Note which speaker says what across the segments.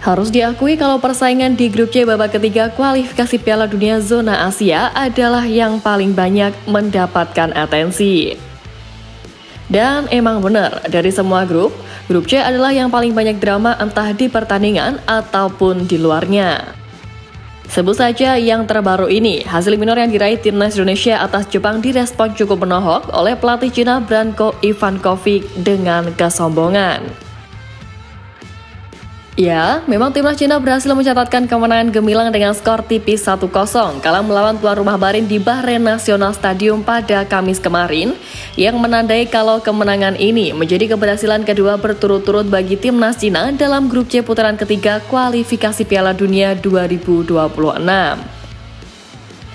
Speaker 1: Harus diakui kalau persaingan di grup C babak ketiga kualifikasi Piala Dunia zona Asia adalah yang paling banyak mendapatkan atensi. Dan emang benar, dari semua grup C adalah yang paling banyak drama entah di pertandingan ataupun di luarnya. Sebut saja yang terbaru ini, hasil minor yang diraih timnas Indonesia atas Jepang direspon cukup menohok oleh pelatih Cina Branko Ivankovic dengan kesombongan. Ya, memang timnas Cina berhasil mencatatkan kemenangan gemilang dengan skor tipis 1-0 kala melawan tuan rumah Bahrain di Bahrain National Stadium pada Kamis kemarin, yang menandai kalau kemenangan ini menjadi keberhasilan kedua berturut-turut bagi timnas Cina dalam grup C putaran ketiga kualifikasi Piala Dunia 2026.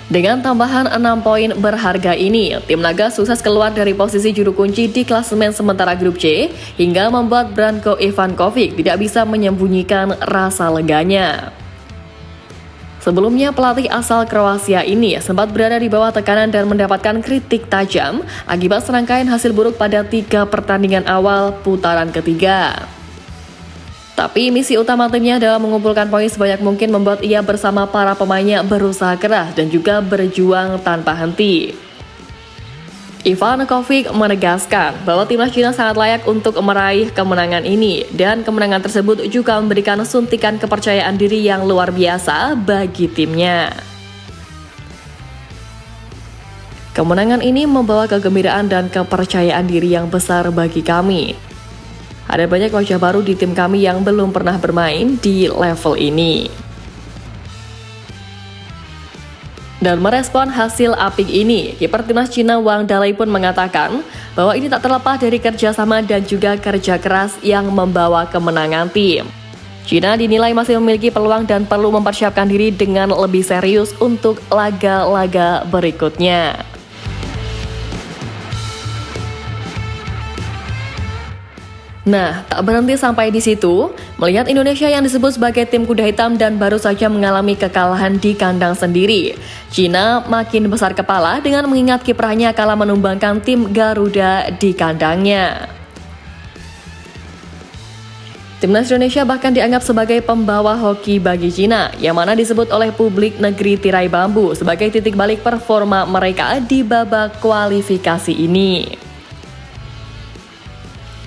Speaker 1: Dengan tambahan 6 poin berharga ini, tim naga sukses keluar dari posisi juru kunci di klasemen sementara grup C hingga membuat Branko Ivankovic tidak bisa menyembunyikan rasa leganya. Sebelumnya, pelatih asal Kroasia ini sempat berada di bawah tekanan dan mendapatkan kritik tajam akibat serangkaian hasil buruk pada 3 pertandingan awal putaran ketiga. Tapi misi utama timnya adalah mengumpulkan poin sebanyak mungkin membuat ia bersama para pemainnya berusaha keras dan juga berjuang tanpa henti. Ivankovic menegaskan bahwa timnas Cina sangat layak untuk meraih kemenangan ini dan kemenangan tersebut juga memberikan suntikan kepercayaan diri yang luar biasa bagi timnya. Kemenangan ini membawa kegembiraan dan kepercayaan diri yang besar bagi kami. Ada banyak wajah baru di tim kami yang belum pernah bermain di level ini. Dan merespon hasil apik ini, kiper timnas Cina Wang Dalei pun mengatakan bahwa ini tak terlepas dari kerjasama dan juga kerja keras yang membawa kemenangan tim. Cina dinilai masih memiliki peluang dan perlu mempersiapkan diri dengan lebih serius untuk laga-laga berikutnya. Nah, tak berhenti sampai di situ, melihat Indonesia yang disebut sebagai tim kuda hitam dan baru saja mengalami kekalahan di kandang sendiri, Cina makin besar kepala dengan mengingat kiprahnya kala menumbangkan tim Garuda di kandangnya. Timnas Indonesia bahkan dianggap sebagai pembawa hoki bagi Cina, yang mana disebut oleh publik negeri tirai bambu sebagai titik balik performa mereka di babak kualifikasi ini.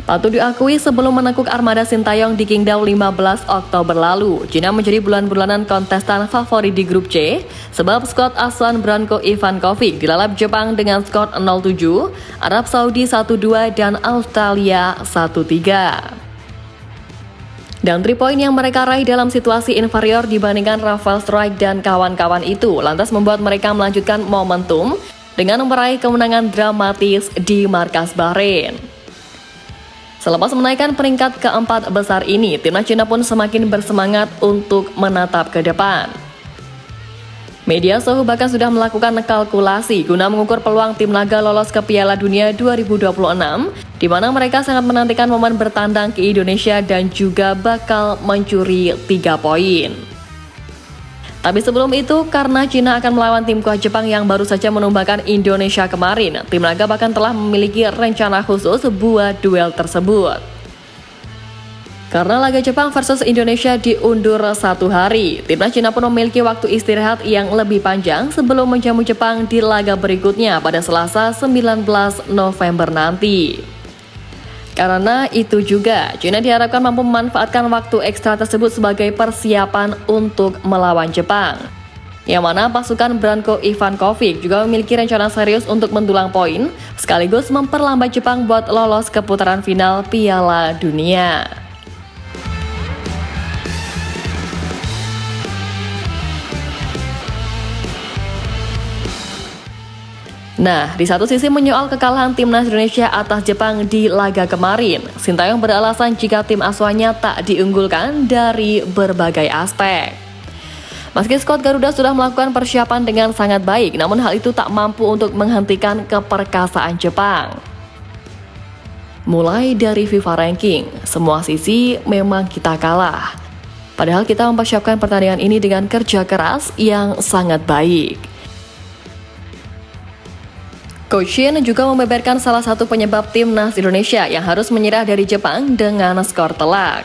Speaker 1: Patut diakui sebelum menekuk armada Sintayong di Qingdao 15 Oktober lalu, Cina menjadi bulan-bulanan kontestan favorit di grup C sebab skuad asuhan Branko Ivankovic dilalap Jepang dengan skor 0-7, Arab Saudi 1-2 dan Australia 1-3. Dan 3 poin yang mereka raih dalam situasi inferior dibandingkan Rafael Struijk dan kawan-kawan itu lantas membuat mereka melanjutkan momentum dengan meraih kemenangan dramatis di markas Bahrain. Selepas menaikkan peringkat keempat besar ini, timnas Cina pun semakin bersemangat untuk menatap ke depan. Media Sohu bahkan sudah melakukan kalkulasi guna mengukur peluang tim naga lolos ke Piala Dunia 2026, di mana mereka sangat menantikan momen bertandang ke Indonesia dan juga bakal mencuri 3 poin. Tapi sebelum itu, karena Cina akan melawan tim kuat Jepang yang baru saja menumbangkan Indonesia kemarin, tim naga bahkan telah memiliki rencana khusus buat duel tersebut. Karena laga Jepang versus Indonesia diundur 1 hari, timnas Cina pun memiliki waktu istirahat yang lebih panjang sebelum menjamu Jepang di laga berikutnya pada Selasa 19 November nanti. Karena itu juga, Cina diharapkan mampu memanfaatkan waktu ekstra tersebut sebagai persiapan untuk melawan Jepang. Yang mana pasukan Branko Ivankovic juga memiliki rencana serius untuk mendulang poin, sekaligus memperlambat Jepang buat lolos ke putaran final Piala Dunia. Nah, di satu sisi menyoal kekalahan timnas Indonesia atas Jepang di laga kemarin, Sintayong beralasan jika tim asuhannya tak diunggulkan dari berbagai aspek. Meski skuad Garuda sudah melakukan persiapan dengan sangat baik, namun hal itu tak mampu untuk menghentikan keperkasaan Jepang. Mulai dari FIFA ranking, semua sisi memang kita kalah. Padahal kita mempersiapkan pertandingan ini dengan kerja keras yang sangat baik. Coach Shin juga membeberkan salah satu penyebab timnas Indonesia yang harus menyerah dari Jepang dengan skor telak.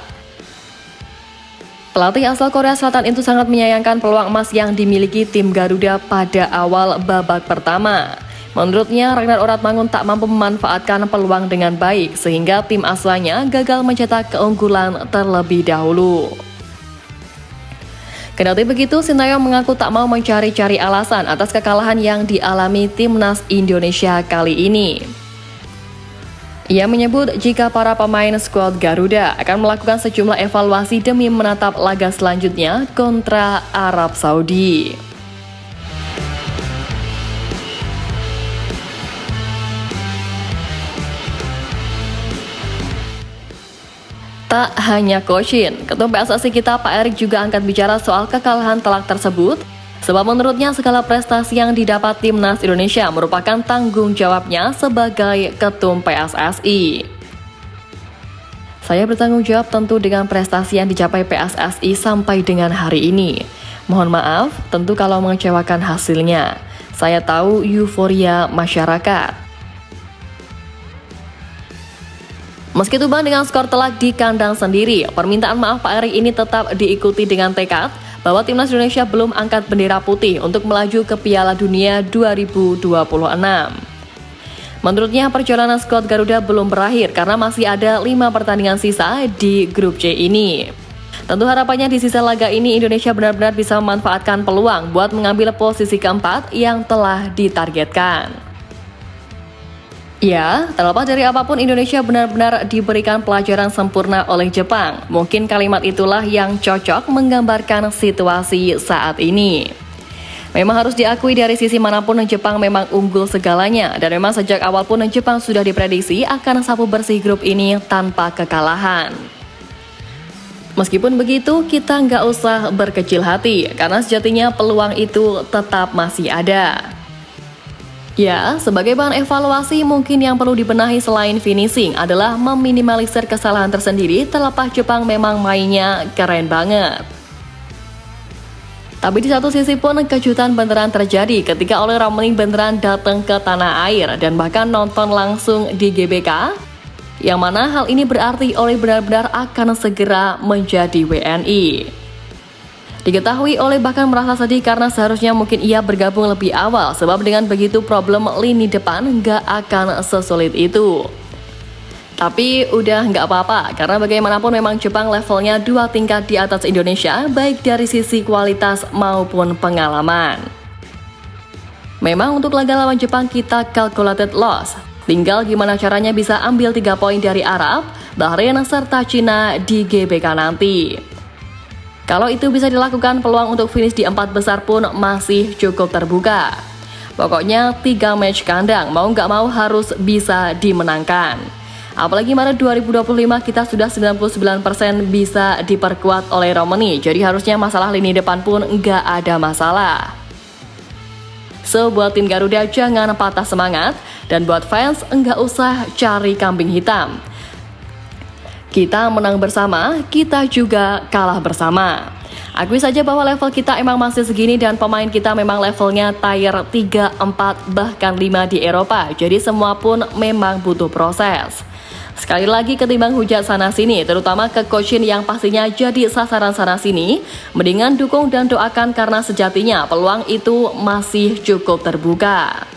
Speaker 1: Pelatih asal Korea Selatan itu sangat menyayangkan peluang emas yang dimiliki tim Garuda pada awal babak pertama. Menurutnya, Ragnar Oratmangun tak mampu memanfaatkan peluang dengan baik sehingga tim asuhannya gagal mencetak keunggulan terlebih dahulu. Kendati begitu, Sintayong mengaku tak mau mencari-cari alasan atas kekalahan yang dialami timnas Indonesia kali ini. Ia menyebut jika para pemain skuad Garuda akan melakukan sejumlah evaluasi demi menatap laga selanjutnya kontra Arab Saudi. Tak hanya Kocin, Ketua PSSI kita Pak Erick juga angkat bicara soal kekalahan telak tersebut. Sebab menurutnya segala prestasi yang didapat timnas Indonesia merupakan tanggung jawabnya sebagai ketum PSSI. Saya bertanggung jawab tentu dengan prestasi yang dicapai PSSI sampai dengan hari ini. Mohon maaf, tentu kalau mengecewakan hasilnya. Saya tahu euforia masyarakat. Meski tumbang dengan skor telak di kandang sendiri, permintaan maaf Pak Erick ini tetap diikuti dengan tekad bahwa timnas Indonesia belum angkat bendera putih untuk melaju ke Piala Dunia 2026. Menurutnya perjalanan skuad Garuda belum berakhir karena masih ada 5 pertandingan sisa di grup C ini. Tentu harapannya di sisa laga ini Indonesia benar-benar bisa memanfaatkan peluang buat mengambil posisi keempat yang telah ditargetkan. Ya, terlepas dari apapun Indonesia benar-benar diberikan pelajaran sempurna oleh Jepang. Mungkin kalimat itulah yang cocok menggambarkan situasi saat ini. Memang harus diakui dari sisi manapun Jepang memang unggul segalanya. Dan memang sejak awal pun Jepang sudah diprediksi akan sapu bersih grup ini tanpa kekalahan. Meskipun begitu, kita nggak usah berkecil hati, karena sejatinya peluang itu tetap masih ada. Ya, sebagai bahan evaluasi mungkin yang perlu dibenahi selain finishing adalah meminimalisir kesalahan tersendiri terlepas Jepang memang mainnya keren banget. Tapi di satu sisi pun kejutan beneran terjadi ketika Ole Ramling beneran datang ke tanah air dan bahkan nonton langsung di GBK, yang mana hal ini berarti Ole benar-benar akan segera menjadi WNI. Diketahui Ole bahkan merasa sedih karena seharusnya mungkin ia bergabung lebih awal sebab dengan begitu problem lini depan nggak akan sesulit itu. Tapi udah nggak apa-apa karena bagaimanapun memang Jepang levelnya 2 tingkat di atas Indonesia baik dari sisi kualitas maupun pengalaman. Memang untuk laga lawan Jepang kita calculated loss. Tinggal gimana caranya bisa ambil 3 poin dari Arab, Bahrain serta Cina di GBK nanti. Kalau itu bisa dilakukan, peluang untuk finish di 4 besar pun masih cukup terbuka. Pokoknya 3 match kandang mau nggak mau harus bisa dimenangkan. Apalagi Maret 2025 kita sudah 99% bisa diperkuat oleh Romani, jadi harusnya masalah lini depan pun nggak ada masalah. So, buat tim Garuda jangan patah semangat, dan buat fans nggak usah cari kambing hitam. Kita menang bersama, kita juga kalah bersama. Akui saja bahwa level kita emang masih segini dan pemain kita memang levelnya tier 3, 4, bahkan 5 di Eropa. Jadi semua pun memang butuh proses. Sekali lagi ketimbang hujat sana-sini, terutama ke Kocin yang pastinya jadi sasaran sana-sini, mendingan dukung dan doakan karena sejatinya peluang itu masih cukup terbuka.